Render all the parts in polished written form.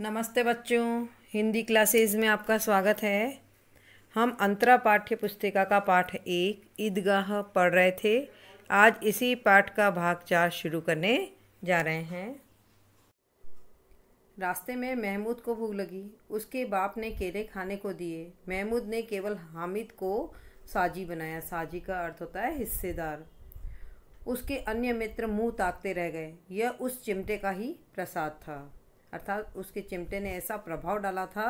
नमस्ते बच्चों, हिंदी क्लासेस में आपका स्वागत है। हम अंतरा पाठ्य पुस्तिका का पाठ 1 ईदगाह पढ़ रहे थे। आज इसी पाठ का भाग 4 शुरू करने जा रहे हैं। रास्ते में महमूद को भूख लगी। उसके बाप ने केले खाने को दिए। महमूद ने केवल हामिद को साजी बनाया। साजी का अर्थ होता है हिस्सेदार। उसके अन्य मित्र मुंह ताकते रह गए। यह उस चिमटे का ही प्रसाद था, अर्थात उसके चिमटे ने ऐसा प्रभाव डाला था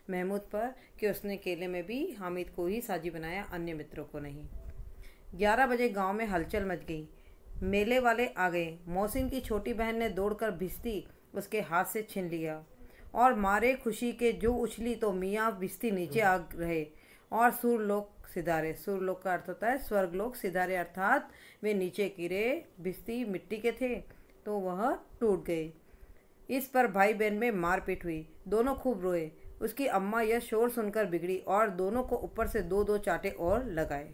महमूद पर कि उसने केले में भी हामिद को ही साजी बनाया, अन्य मित्रों को नहीं। 11 बजे गांव में हलचल मच गई। मेले वाले आ गए। मोहसिन की छोटी बहन ने दौड़कर भिश्ती उसके हाथ से छीन लिया और मारे खुशी के जो उछली तो मियाँ भिश्ती नीचे आ रहे और सुरलोक सिधारे। सुरलोक का अर्थ होता है स्वर्गलोक, सिधारे अर्थात वे नीचे गिरे। भिश्ती मिट्टी के थे तो वह टूट गए। इस पर भाई बहन में मारपीट हुई। दोनों खूब रोए। उसकी अम्मा यह शोर सुनकर बिगड़ी और दोनों को ऊपर से दो दो चाटे और लगाए।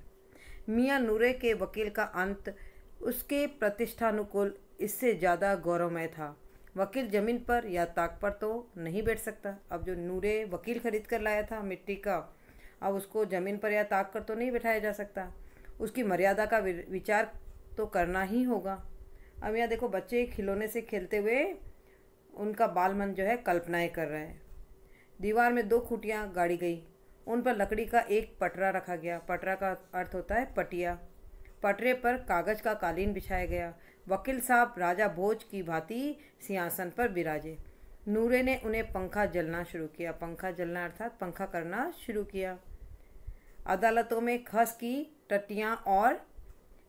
मियाँ नूरे के वकील का अंत उसके प्रतिष्ठानुकूल इससे ज़्यादा गौरवमय था। वकील जमीन पर या ताक पर तो नहीं बैठ सकता। अब जो नूरे वकील खरीद कर लाया था मिट्टी का, अब उसको ज़मीन पर या ताक पर तो नहीं बैठाया जा सकता। उसकी मर्यादा का विचार तो करना ही होगा। अब यहाँ देखो, बच्चे खिलौने से खेलते हुए उनका बाल मन जो है कल्पनाएं कर रहे हैं। दीवार में 2 खूंटियाँ गाड़ी गई। उन पर लकड़ी का एक पटरा रखा गया। पटरा का अर्थ होता है पटिया। पटरे पर कागज का कालीन बिछाया गया। वकील साहब राजा भोज की भांति सिंहासन पर विराजे। नूरे ने उन्हें पंखा जलना शुरू किया। पंखा जलना अर्थात पंखा करना शुरू किया। अदालतों में खस की टट्टियाँ और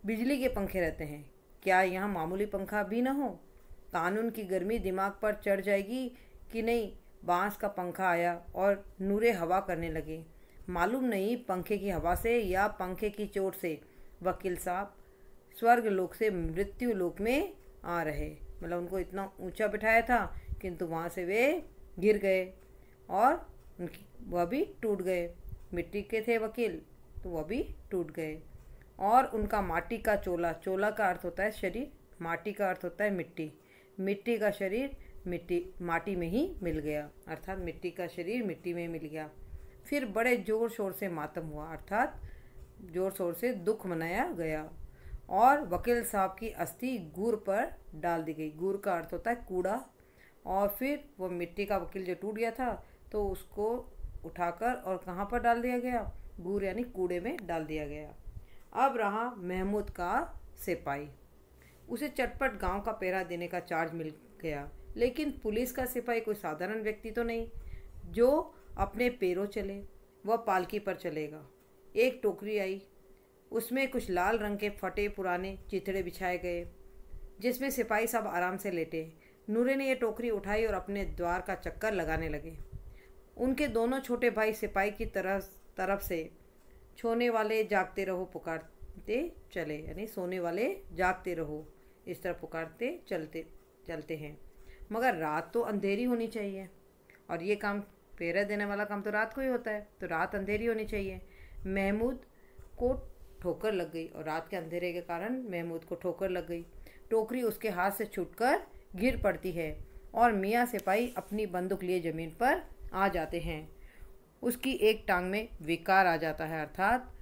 बिजली के पंखे रहते हैं, क्या यहाँ मामूली पंखा भी न हो? कानून की गर्मी दिमाग पर चढ़ जाएगी कि नहीं। बांस का पंखा आया और नूरे हवा करने लगे। मालूम नहीं पंखे की हवा से या पंखे की चोट से वकील साहब स्वर्ग लोक से मृत्यु लोक में आ रहे। मतलब उनको इतना ऊंचा बिठाया था किंतु वहाँ से वे गिर गए और वह भी टूट गए। मिट्टी के थे वकील तो वह भी टूट गए। और उनका माटी का चोला, चोला का अर्थ होता है शरीर, माटी का अर्थ होता है मिट्टी। मिट्टी का शरीर माटी में ही मिल गया, अर्थात मिट्टी का शरीर मिट्टी में मिल गया। फिर बड़े जोर शोर से मातम हुआ, अर्थात जोर शोर से दुख मनाया गया और वकील साहब की अस्थि गूर पर डाल दी गई। गूर का अर्थ होता है कूड़ा। और फिर वो मिट्टी का वकील जो टूट गया था तो उसको उठाकर और कहाँ पर डाल दिया गया? गूर यानी कूड़े में डाल दिया गया। अब रहा महमूद का सिपाही। उसे चटपट गांव का पहरा देने का चार्ज मिल गया। लेकिन पुलिस का सिपाही कोई साधारण व्यक्ति तो नहीं जो अपने पैरों चले। वह पालकी पर चलेगा। एक टोकरी आई, उसमें कुछ लाल रंग के फटे पुराने चिथड़े बिछाए गए जिसमें सिपाही सब आराम से लेटे। नूरे ने यह टोकरी उठाई और अपने द्वार का चक्कर लगाने लगे। उनके दोनों छोटे भाई सिपाही की तरफ से सोने वाले जागते रहो पुकारते चले, यानी सोने वाले जागते रहो इस तरह पुकारते चलते हैं। मगर रात तो अंधेरी होनी चाहिए और ये काम, पहरा देने वाला काम तो रात को ही होता है, तो रात अंधेरी होनी चाहिए। महमूद को ठोकर लग गई और रात के अंधेरे के कारण महमूद को ठोकर लग गई। टोकरी उसके हाथ से छूटकर गिर पड़ती है और मियाँ सिपाही अपनी बंदूक लिए ज़मीन पर आ जाते हैं। उसकी एक टांग में विकार आ जाता है, अर्थात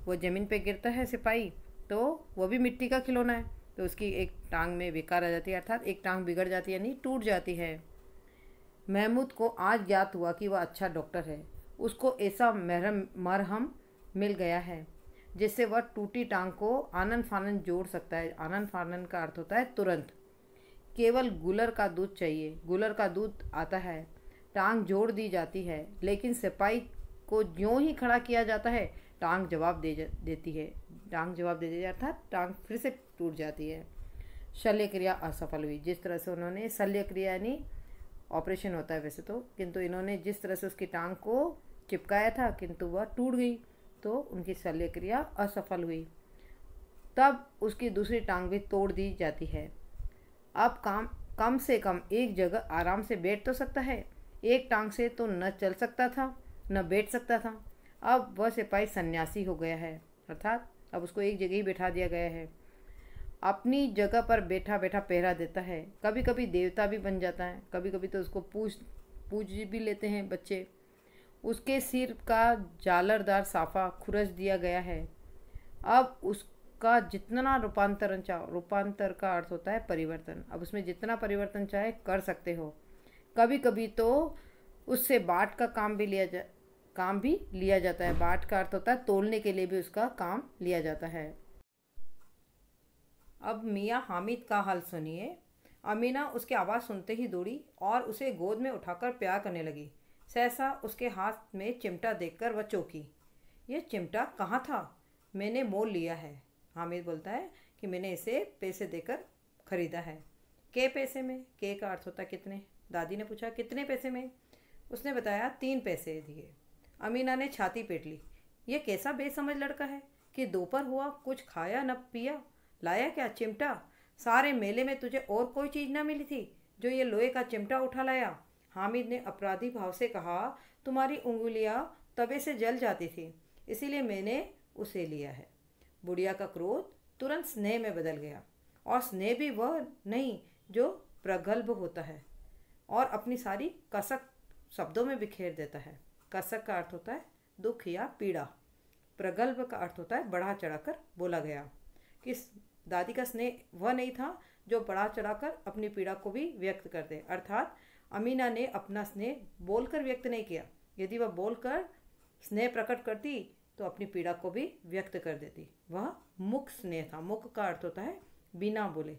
वो ज़मीन पे गिरता है सिपाही तो वो भी मिट्टी का खिलौना है तो उसकी एक टांग में विकार आ जाती है, अर्थात एक टांग बिगड़ जाती है यानी टूट जाती है। महमूद को आज ज्ञात हुआ कि वह अच्छा डॉक्टर है। उसको ऐसा मरहम मिल गया है जिससे वह टूटी टांग को आनन फानन जोड़ सकता है। आनन फानन का अर्थ होता है तुरंत। केवल गुलर का दूध चाहिए। गुलर का दूध आता है, टांग जोड़ दी जाती है। लेकिन सिपाही को ज्यों ही खड़ा किया जाता है टांग जवाब देती है। टांग जवाब दे देती है अर्थात टांग फिर से टूट जाती है। शल्य क्रिया असफल हुई। जिस तरह से उन्होंने, शल्य क्रिया यानी ऑपरेशन होता है वैसे तो, किंतु इन्होंने जिस तरह से उसकी टांग को चिपकाया था किंतु वह टूट गई तो उनकी शल्य क्रिया असफल हुई। तब उसकी दूसरी टांग भी तोड़ दी जाती है। अब कम से कम एक जगह आराम से बैठ तो सकता है। एक टांग से तो न चल सकता था न बैठ सकता था। अब वह सिपाही सन्यासी हो गया है, अर्थात अब उसको एक जगह ही बैठा दिया गया है। अपनी जगह पर बैठा बैठा पहरा देता है। कभी कभी देवता भी बन जाता है, कभी कभी तो उसको पूज भी लेते हैं बच्चे। उसके सिर का जालरदार साफा खुरच दिया गया है। अब उसका जितना रूपांतरण चाहो, रूपांतर का अर्थ होता है परिवर्तन, अब उसमें जितना परिवर्तन चाहे कर सकते हो। कभी कभी तो उससे बाट का काम भी लिया जाता है। बाट का अर्थ होता है तोलने के लिए भी उसका काम लिया जाता है। अब मियाँ हामिद का हाल सुनिए। अमीना उसकी आवाज़ सुनते ही दौड़ी और उसे गोद में उठाकर प्यार करने लगी। सहसा उसके हाथ में चिमटा देखकर वह चौंकी। यह चिमटा कहाँ था? मैंने मोल लिया है। हामिद बोलता है कि मैंने इसे पैसे देकर खरीदा है। के पैसे में? के का अर्थ होता है कितने। दादी ने पूछा कितने पैसे में? उसने बताया 3 पैसे दिए। अमीना ने छाती पीट ली। यह कैसा बेसमझ लड़का है कि दोपहर हुआ कुछ खाया न पिया, लाया क्या चिमटा? सारे मेले में तुझे और कोई चीज़ ना मिली थी जो ये लोहे का चिमटा उठा लाया? हामिद ने अपराधी भाव से कहा, तुम्हारी उंगलियां तवे से जल जाती थी, इसीलिए मैंने उसे लिया है। बुढ़िया का क्रोध तुरंत स्नेह में बदल गया, और स्नेह भी वह नहीं जो प्रगल्भ होता है और अपनी सारी कसक शब्दों में बिखेर देता है। कसक का अर्थ होता है दुख या पीड़ा। प्रगल्भ का अर्थ होता है बढ़ा चढ़ाकर बोला गया। कि दादी का स्नेह वह नहीं था जो बढ़ा चढ़ाकर अपनी पीड़ा को भी व्यक्त कर दे। अर्थात अमीना ने अपना स्नेह बोलकर व्यक्त नहीं किया। यदि वह बोलकर स्नेह प्रकट करती तो अपनी पीड़ा को भी व्यक्त कर देती। वह मुख स्नेह था। मुख का अर्थ होता है बिना बोले।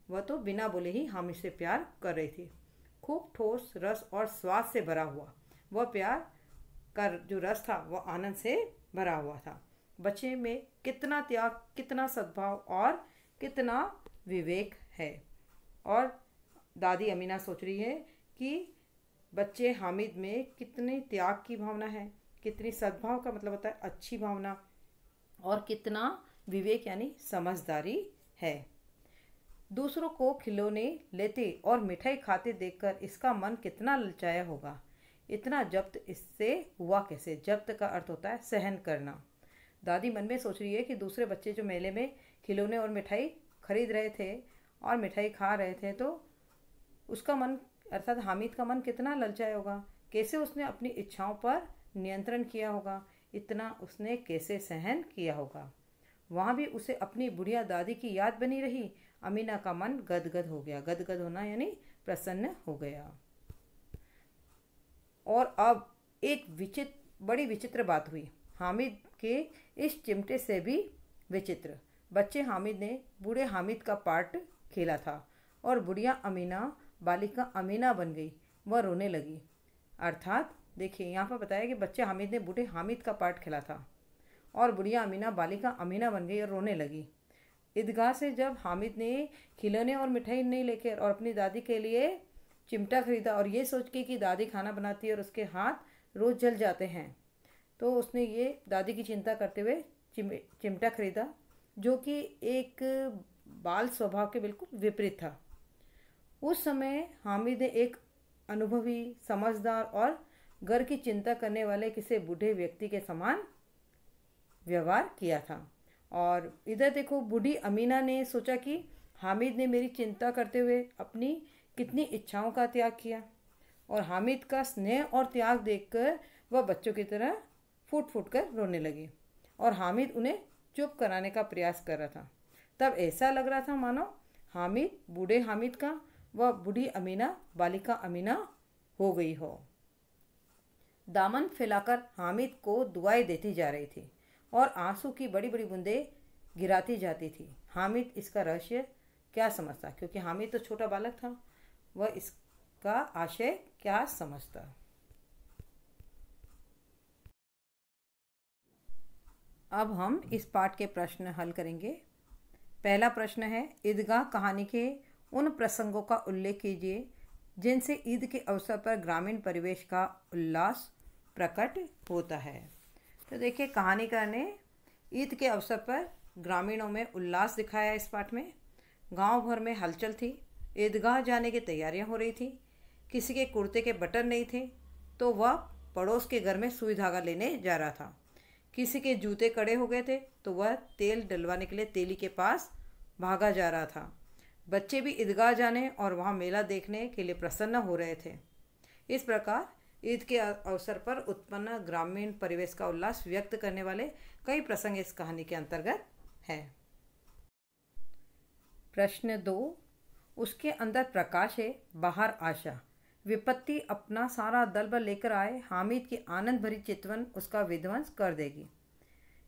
वह तो बिना बोले ही हामिद से प्यार कर रही थी। खूब ठोस रस और स्वाद से भरा हुआ वह प्यार का जो रस था वह आनंद से भरा हुआ था। बच्चे में कितना त्याग, कितना सद्भाव और कितना विवेक है। और दादी अमीना सोच रही है कि बच्चे हामिद में कितने त्याग की भावना है, कितनी सद्भाव का मतलब होता है अच्छी भावना, और कितना विवेक यानी समझदारी है। दूसरों को खिलौने लेते और मिठाई खाते देखकर इसका मन कितना ललचाया होगा। इतना जब्त इससे हुआ कैसे? जब्त का अर्थ होता है सहन करना। दादी मन में सोच रही है कि दूसरे बच्चे जो मेले में खिलौने और मिठाई खरीद रहे थे और मिठाई खा रहे थे तो उसका मन अर्थात हामिद का मन कितना ललचाया होगा। कैसे उसने अपनी इच्छाओं पर नियंत्रण किया होगा, इतना उसने कैसे सहन किया होगा। वहाँ भी उसे अपनी बुढ़िया दादी की याद बनी रही। अमीना का मन गदगद हो गया। गदगद होना यानी प्रसन्न हो गया। और अब एक बड़ी विचित्र बात हुई। हामिद के इस चिमटे से भी विचित्र। बच्चे हामिद ने बूढ़े हामिद का पार्ट खेला था और बुढ़िया अमीना बालिका अमीना बन गई। वह रोने लगी। अर्थात देखिए यहाँ पर बताया कि बच्चे हामिद ने बूढ़े हामिद का पार्ट खेला था और बुढ़िया अमीना बालिका अमीना बन गई और रोने लगी। ईदगाह से जब हामिद ने खिलौने और मिठाई नहीं लेकर और अपनी दादी के लिए चिमटा खरीदा और ये सोच के कि दादी खाना बनाती है और उसके हाथ रोज़ जल जाते हैं, तो उसने ये दादी की चिंता करते हुए चिमटा खरीदा जो कि एक बाल स्वभाव के बिल्कुल विपरीत था। उस समय हामिद ने एक अनुभवी, समझदार और घर की चिंता करने वाले किसी बूढ़े व्यक्ति के समान व्यवहार किया था। और इधर देखो बूढ़ी अमीना ने सोचा कि हामिद ने मेरी चिंता करते हुए अपनी कितनी इच्छाओं का त्याग किया, और हामिद का स्नेह और त्याग देखकर वह बच्चों की तरह फूट फूट कर रोने लगी और हामिद उन्हें चुप कराने का प्रयास कर रहा था। तब ऐसा लग रहा था मानो हामिद बूढ़े हामिद का व बूढ़ी अमीना बालिका अमीना हो गई हो। दामन फैलाकर हामिद को दुआएं देती जा रही थी और आंसू की बड़ी बड़ी बूंदें गिराती जाती थी। हामिद इसका रहस्य क्या समझता, क्योंकि हामिद तो छोटा बालक था, वह इसका आशय क्या समझता। अब हम इस पाठ के प्रश्न हल करेंगे। पहला प्रश्न है, ईदगाह कहानी के उन प्रसंगों का उल्लेख कीजिए जिनसे ईद के अवसर पर ग्रामीण परिवेश का उल्लास प्रकट होता है। तो देखिए, कहानीकार ने ईद के अवसर पर ग्रामीणों में उल्लास दिखाया। इस पाठ में गांव भर में हलचल थी। ईदगाह जाने की तैयारियां हो रही थी। किसी के कुर्ते के बटन नहीं थे तो वह पड़ोस के घर में सुई धागा लेने जा रहा था। किसी के जूते कड़े हो गए थे तो वह तेल डलवाने के लिए तेली के पास भागा जा रहा था। बच्चे भी ईदगाह जाने और वहाँ मेला देखने के लिए प्रसन्न हो रहे थे। इस प्रकार ईद के अवसर पर उत्पन्न ग्रामीण परिवेश का उल्लास व्यक्त करने वाले कई प्रसंग इस कहानी के अंतर्गत है। प्रश्न 2, उसके अंदर प्रकाश है, बाहर आशा। विपत्ति अपना सारा दल बल लेकर आए, हामिद की आनंद भरी चितवन उसका विध्वंस कर देगी।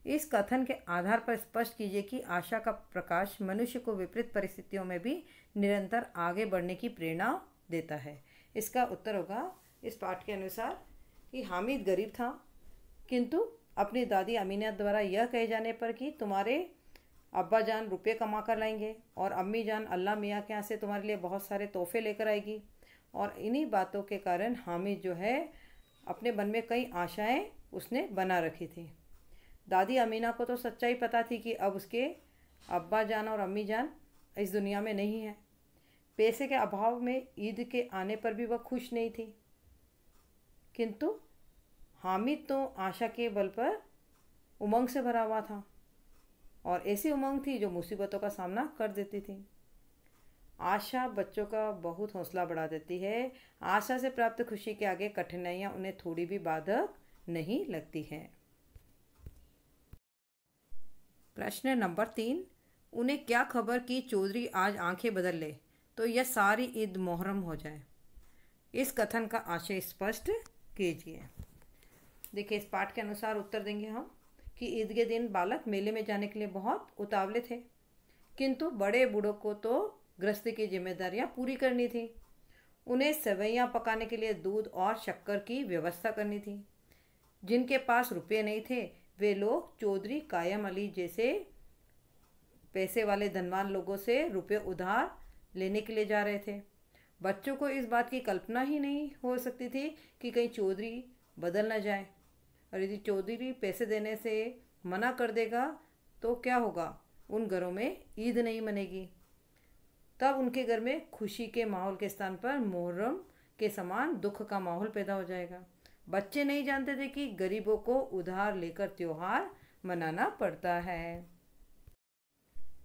इस कथन के आधार पर स्पष्ट कीजिए कि आशा का प्रकाश मनुष्य को विपरीत परिस्थितियों में भी निरंतर आगे बढ़ने की प्रेरणा देता है। इसका उत्तर होगा इस पाठ के अनुसार कि हामिद गरीब था, किंतु अपनी दादी अमीना द्वारा यह कहे जाने पर कि तुम्हारे अब्बा जान रुपये कमा कर लाएंगे और अम्मी जान अल्लाह मियाँ के यहाँ से तुम्हारे लिए बहुत सारे तोहफे लेकर आएगी, और इन्हीं बातों के कारण हामिद जो है अपने मन में कई आशाएं उसने बना रखी थी। दादी अमीना को तो सच्चाई पता थी कि अब उसके अब्बा जान और अम्मी जान इस दुनिया में नहीं है। पैसे के अभाव में ईद के आने पर भी वह खुश नहीं थी, किंतु हामिद तो आशा के बल पर उमंग से भरा हुआ था, और ऐसी उमंग थी जो मुसीबतों का सामना कर देती थी। आशा बच्चों का बहुत हौसला बढ़ा देती है। आशा से प्राप्त खुशी के आगे कठिनाइयाँ उन्हें थोड़ी भी बाधक नहीं लगती हैं। प्रश्न नंबर 3, उन्हें क्या खबर कि चौधरी आज आंखें बदल ले तो यह सारी ईद मुहर्रम हो जाए। इस कथन का आशय स्पष्ट कीजिए। देखिए, इस पाठ के अनुसार उत्तर देंगे हम कि ईद के दिन बालक मेले में जाने के लिए बहुत उतावले थे, किंतु बड़े बूढ़ों को तो गृहस्थी की जिम्मेदारियां पूरी करनी थी। उन्हें सेवैयां पकाने के लिए दूध और शक्कर की व्यवस्था करनी थी। जिनके पास रुपये नहीं थे वे लोग चौधरी कायम अली जैसे पैसे वाले धनवान लोगों से रुपये उधार लेने के लिए जा रहे थे। बच्चों को इस बात की कल्पना ही नहीं हो सकती थी कि कहीं चौधरी बदल न जाए, और यदि चौधरी पैसे देने से मना कर देगा तो क्या होगा, उन घरों में ईद नहीं मनेगी। तब उनके घर में खुशी के माहौल के स्थान पर मुहर्रम के समान दुख का माहौल पैदा हो जाएगा। बच्चे नहीं जानते थे कि गरीबों को उधार लेकर त्योहार मनाना पड़ता है।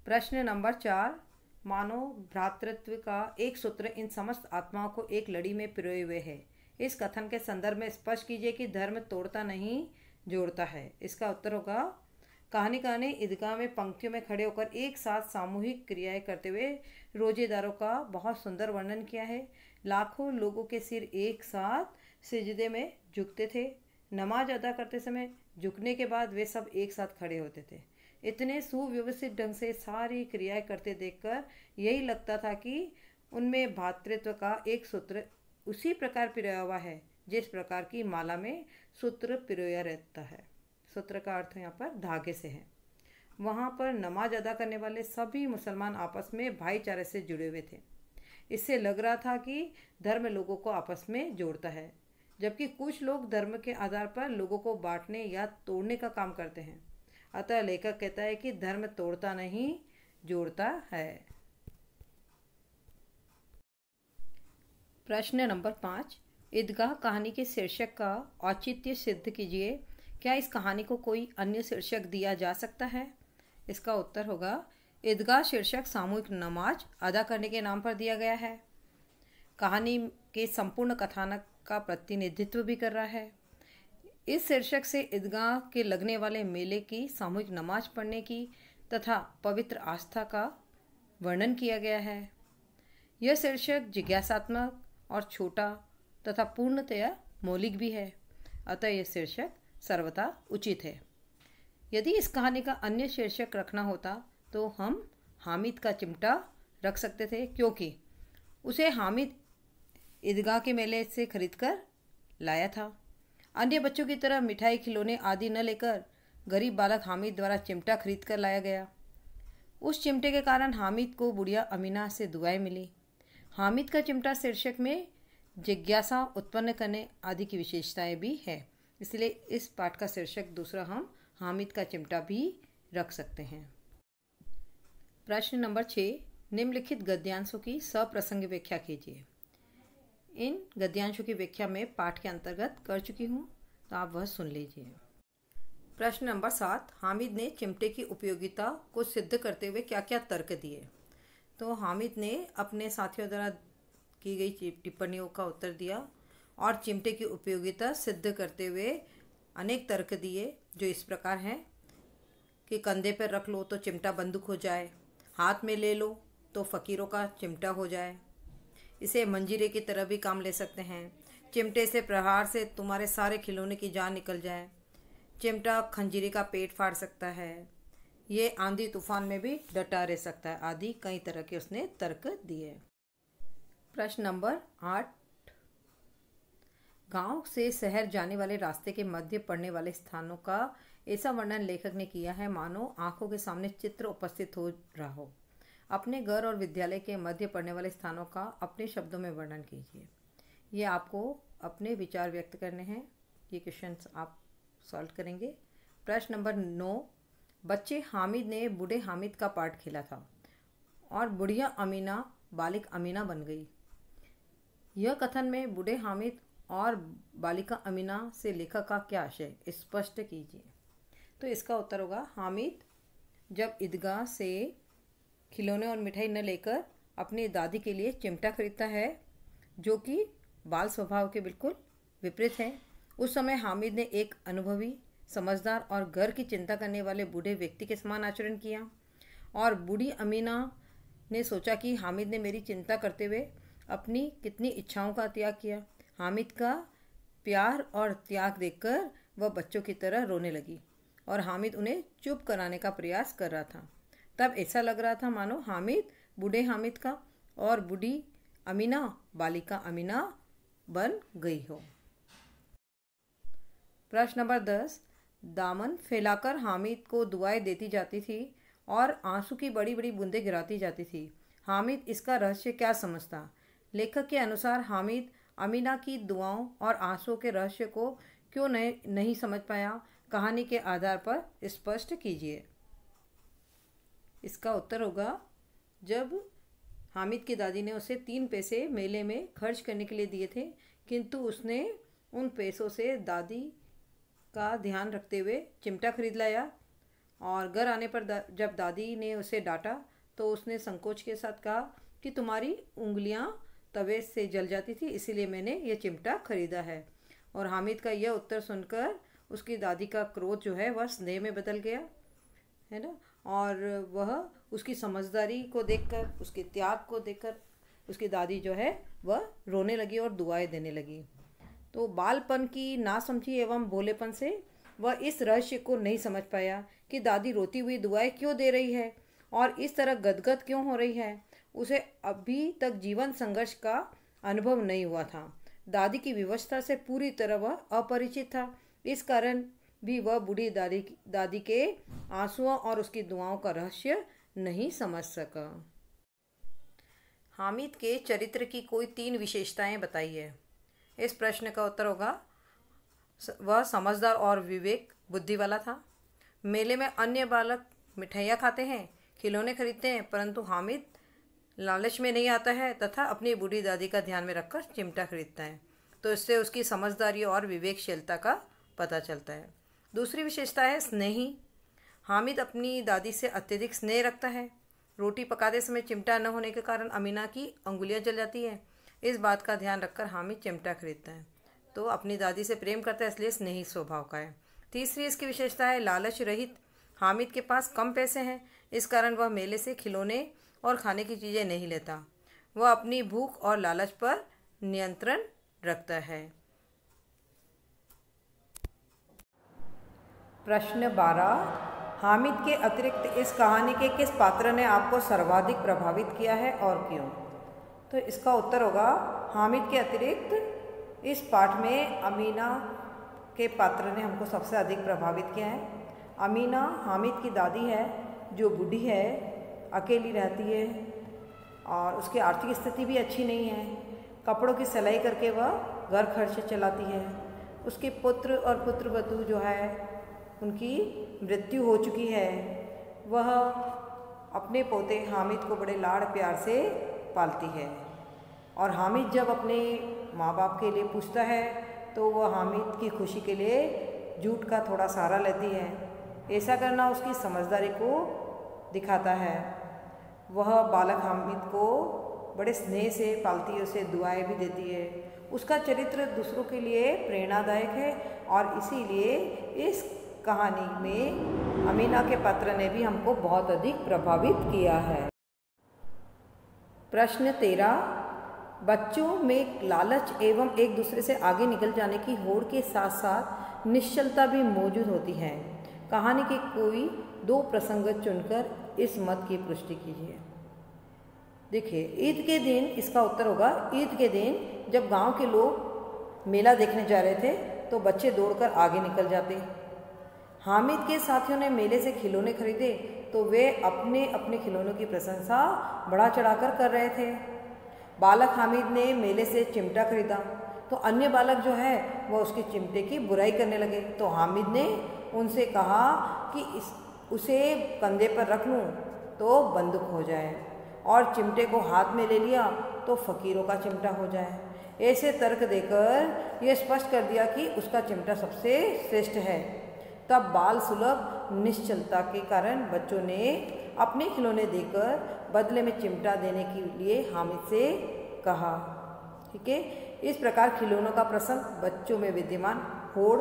प्रश्न नंबर 4, मानो भ्रातृत्व का एक सूत्र इन समस्त आत्माओं को एक लड़ी में पिरोए हुए है। इस कथन के संदर्भ में स्पष्ट कीजिए कि धर्म तोड़ता नहीं जोड़ता है। इसका उत्तर होगा कहानीकार ने ईदगाह में पंक्तियों में खड़े होकर एक साथ सामूहिक क्रियाएं करते हुए रोजेदारों का बहुत सुंदर वर्णन किया है। लाखों लोगों के सिर एक साथ सिजदे में झुकते थे। नमाज अदा करते समय झुकने के बाद वे सब एक साथ खड़े होते थे। इतने सुव्यवस्थित ढंग से सारी क्रियाएं करते देखकर यही लगता था कि उनमें भातृत्व का एक सूत्र उसी प्रकार पिरोया हुआ है जिस प्रकार की माला में सूत्र पिरोया रहता है। सूत्र का अर्थ यहाँ पर धागे से है। वहाँ पर नमाज अदा करने वाले सभी मुसलमान आपस में भाईचारे से जुड़े हुए थे। इससे लग रहा था कि धर्म लोगों को आपस में जोड़ता है, जबकि कुछ लोग धर्म के आधार पर लोगों को बांटने या तोड़ने का काम करते हैं। अतः लेखक कहता है कि धर्म तोड़ता नहीं जोड़ता है। प्रश्न नंबर 5, ईदगाह कहानी के शीर्षक का औचित्य सिद्ध कीजिए। क्या इस कहानी को कोई अन्य शीर्षक दिया जा सकता है? इसका उत्तर होगा ईदगाह शीर्षक सामूहिक नमाज अदा करने के नाम पर दिया गया है। कहानी के संपूर्ण कथानक का प्रतिनिधित्व भी कर रहा है। इस शीर्षक से ईदगाह के लगने वाले मेले की सामूहिक नमाज पढ़ने की तथा पवित्र आस्था का वर्णन किया गया है। यह शीर्षक जिज्ञासात्मक और छोटा तथा पूर्णतया मौलिक भी है, अतः यह शीर्षक सर्वथा उचित है। यदि इस कहानी का अन्य शीर्षक रखना होता तो हम हामिद का चिमटा रख सकते थे, क्योंकि उसे हामिद ईदगाह के मेले से खरीदकर लाया था। अन्य बच्चों की तरह मिठाई खिलौने आदि न लेकर गरीब बालक हामिद द्वारा चिमटा खरीद कर लाया गया। उस चिमटे के कारण हामिद को बुढ़िया अमीना से दुआएं मिली। हामिद का चिमटा शीर्षक में जिज्ञासा उत्पन्न करने आदि की विशेषताएं भी है, इसलिए इस पाठ का शीर्षक दूसरा हम हामिद का चिमटा भी रख सकते हैं। प्रश्न नंबर 6, निम्नलिखित गद्यांशों की सप्रसंग व्याख्या कीजिए। इन गद्यांशों की व्याख्या मैं पाठ के अंतर्गत कर चुकी हूँ, तो आप वह सुन लीजिए। प्रश्न नंबर 7, हामिद ने चिमटे की उपयोगिता को सिद्ध करते हुए क्या क्या तर्क दिए। तो हामिद ने अपने साथियों द्वारा की गई टिप्पणियों का उत्तर दिया और चिमटे की उपयोगिता सिद्ध करते हुए अनेक तर्क दिए, जो इस प्रकार हैं कि कंधे पर रख लो तो चिमटा बंदूक हो जाए, हाथ में ले लो तो फ़कीरों का चिमटा हो जाए, इसे मंजीरे की तरह भी काम ले सकते हैं, चिमटे से प्रहार से तुम्हारे सारे खिलौने की जान निकल जाए, चिमटा खंजीरे का पेट फाड़ सकता है, ये आंधी तूफान में भी डटा रह सकता है, आदि कई तरह के उसने तर्क दिए। प्रश्न नंबर 8। गांव से शहर जाने वाले रास्ते के मध्य पड़ने वाले स्थानों का ऐसा वर्णन लेखक ने किया है मानो आंखों के सामने चित्र उपस्थित हो रहा हो। अपने घर और विद्यालय के मध्य पड़ने वाले स्थानों का अपने शब्दों में वर्णन कीजिए। ये आपको अपने विचार व्यक्त करने हैं। ये क्वेश्चंस आप सॉल्व करेंगे। प्रश्न नंबर 9। बच्चे हामिद ने बूढ़े हामिद का पार्ट खेला था और बुढ़िया अमीना बालिक अमीना बन गई। यह कथन में बूढ़े हामिद और बालिका अमीना से लेखक का क्या आशय स्पष्ट कीजिए। तो इसका उत्तर होगा, हामिद जब ईदगाह से खिलौने और मिठाई न लेकर अपनी दादी के लिए चिमटा खरीदता है, जो कि बाल स्वभाव के बिल्कुल विपरीत है, उस समय हामिद ने एक अनुभवी, समझदार और घर की चिंता करने वाले बूढ़े व्यक्ति के समान आचरण किया। और बूढ़ी अमीना ने सोचा कि हामिद ने मेरी चिंता करते हुए अपनी कितनी इच्छाओं का त्याग किया। हामिद का प्यार और त्याग देखकर वह बच्चों की तरह रोने लगी और हामिद उन्हें चुप कराने का प्रयास कर रहा था। तब ऐसा लग रहा था मानो हामिद बूढ़े हामिद का और बूढ़ी अमीना बालिका अमीना बन गई हो। प्रश्न नंबर 10। दामन फैलाकर हामिद को दुआएं देती जाती थी और आंसू की बड़ी बड़ी बूंदें गिराती जाती थी। हामिद इसका रहस्य क्या समझता? लेखक के अनुसार हामिद अमीना की दुआओं और आंसुओं के रहस्य को क्यों नहीं समझ पाया? कहानी के आधार पर स्पष्ट कीजिए। इसका उत्तर होगा, जब हामिद की दादी ने उसे 3 पैसे मेले में खर्च करने के लिए दिए थे, किंतु उसने उन पैसों से दादी का ध्यान रखते हुए चिमटा खरीद लाया और घर आने पर जब दादी ने उसे डांटा तो उसने संकोच के साथ कहा कि तुम्हारी उंगलियां तवे से जल जाती थी, इसीलिए मैंने ये चिमटा खरीदा है। और हामिद का यह उत्तर सुनकर उसकी दादी का क्रोध जो है वह स्नेह में बदल गया, है ना। और वह उसकी समझदारी को देखकर, उसके त्याग को देखकर उसकी दादी जो है वह रोने लगी और दुआएं देने लगी। तो बालपन की नासमझी एवं भोलेपन से वह इस रहस्य को नहीं समझ पाया कि दादी रोती हुई दुआएं क्यों दे रही है और इस तरह गदगद क्यों हो रही है। उसे अभी तक जीवन संघर्ष का अनुभव नहीं हुआ था। दादी की विवशता से पूरी तरह वह अपरिचित था। इस कारण भी वह बूढ़ी दादी के आंसुओं और उसकी दुआओं का रहस्य नहीं समझ सका। हामिद के चरित्र की कोई 3 विशेषताएं बताइए। इस प्रश्न का उत्तर होगा, वह समझदार और विवेक बुद्धि वाला था। मेले में अन्य बालक मिठाइयाँ खाते हैं, खिलौने खरीदते हैं, परंतु हामिद लालच में नहीं आता है तथा अपनी बूढ़ी दादी का ध्यान में रखकर चिमटा खरीदता है। तो इससे उसकी समझदारी और विवेकशीलता का पता चलता है। दूसरी विशेषता है स्नेही। हामिद अपनी दादी से अत्यधिक स्नेह रखता है। रोटी पकाते समय चिमटा न होने के कारण अमीना की अंगुलियां जल जाती हैं। इस बात का ध्यान रखकर हामिद चिमटा खरीदता है। तो अपनी दादी से प्रेम करता है, इसलिए स्नेही स्वभाव का है। तीसरी इसकी विशेषता है लालच रहित। हामिद के पास कम पैसे हैं, इस कारण वह मेले से खिलौने और खाने की चीज़ें नहीं लेता। वह अपनी भूख और लालच पर नियंत्रण रखता है। प्रश्न 12। हामिद के अतिरिक्त इस कहानी के किस पात्र ने आपको सर्वाधिक प्रभावित किया है और क्यों? तो इसका उत्तर होगा, हामिद के अतिरिक्त इस पाठ में अमीना के पात्र ने हमको सबसे अधिक प्रभावित किया है। अमीना हामिद की दादी है, जो बूढ़ी है, अकेली रहती है और उसकी आर्थिक स्थिति भी अच्छी नहीं है। कपड़ों की सिलाई करके वह घर खर्च चलाती है। उसके पुत्र और पुत्रवधू जो है उनकी मृत्यु हो चुकी है। वह अपने पोते हामिद को बड़े लाड़ प्यार से पालती है और हामिद जब अपने माँ बाप के लिए पूछता है तो वह हामिद की खुशी के लिए झूठ का थोड़ा सहारा लेती है। ऐसा करना उसकी समझदारी को दिखाता है। वह बालक हामिद को बड़े स्नेह से पालती है, उसे दुआएं भी देती है उसका चरित्र दूसरों के लिए प्रेरणादायक है और इसीलिए इस कहानी में अमीना के पात्र ने भी हमको बहुत अधिक प्रभावित किया है। प्रश्न 13। बच्चों में लालच एवं एक दूसरे से आगे निकल जाने की होड़ के साथ साथ निश्चलता भी मौजूद होती है। कहानी के कोई 2 प्रसंग चुनकर इस मत की पुष्टि कीजिए। देखिए, ईद के दिन, इसका उत्तर होगा ईद के दिन जब गांव के लोग मेला देखने जा रहे थे तो बच्चे दौड़कर आगे निकल जाते। हामिद के साथियों ने मेले से खिलौने खरीदे तो वे अपने अपने खिलौनों की प्रशंसा बढ़ा चढ़ाकर कर रहे थे। बालक हामिद ने मेले से चिमटा खरीदा तो अन्य बालक जो है वह उसके चिमटे की बुराई करने लगे। तो हामिद ने उनसे कहा कि उसे कंधे पर रख लूँ तो बंदूक हो जाए और चिमटे को हाथ में ले लिया तो फ़कीरों का चिमटा हो जाए। ऐसे तर्क देकर यह स्पष्ट कर दिया कि उसका चिमटा सबसे श्रेष्ठ है। तब बाल सुलभ निश्चलता के कारण बच्चों ने अपने खिलौने देकर बदले में चिमटा देने के लिए हामिद से कहा। ठीक है, इस प्रकार खिलौनों का प्रसंग बच्चों में विद्यमान होड़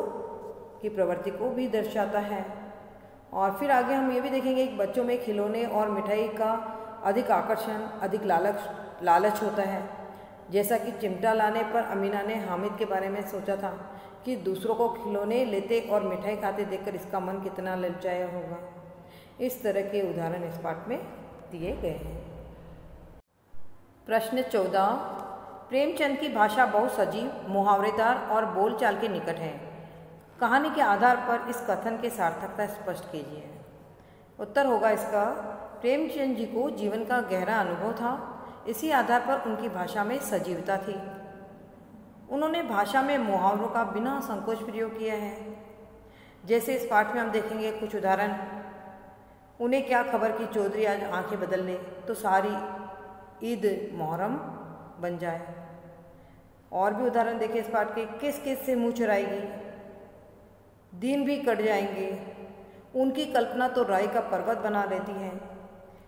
की प्रवृत्ति को भी दर्शाता है। और फिर आगे हम ये भी देखेंगे कि बच्चों में खिलौने और मिठाई का अधिक आकर्षण, अधिक लालच होता है। जैसा कि चिमटा लाने पर अमीना ने हामिद के बारे में सोचा था कि दूसरों को खिलौने लेते और मिठाई खाते देखकर इसका मन कितना ललचाया होगा। इस तरह के उदाहरण इस पाठ में दिए गए हैं। प्रश्न 14। प्रेमचंद की भाषा बहुत सजीव, मुहावरेदार और बोलचाल के निकट है। कहानी के आधार पर इस कथन की सार्थकता स्पष्ट कीजिए। उत्तर होगा इसका, प्रेमचंद जी को जीवन का गहरा अनुभव था, इसी आधार पर उनकी भाषा में सजीवता थी। उन्होंने भाषा में मुहावरों का बिना संकोच प्रयोग किया है। जैसे इस पाठ में हम देखेंगे कुछ उदाहरण। उन्हें क्या खबर कि चौधरी आज आंखें बदल ले तो सारी ईद मुहर्रम बन जाए। और भी उदाहरण देखिए इस पाठ के, किस किस से मुँह चुराएगी, दिन भी कट जाएंगे, उनकी कल्पना तो राय का पर्वत बना लेती है।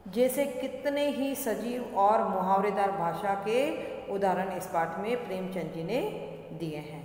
जैसे कितने ही सजीव और मुहावरेदार भाषा के उदाहरण इस पाठ में प्रेमचंद जी ने दिए हैं।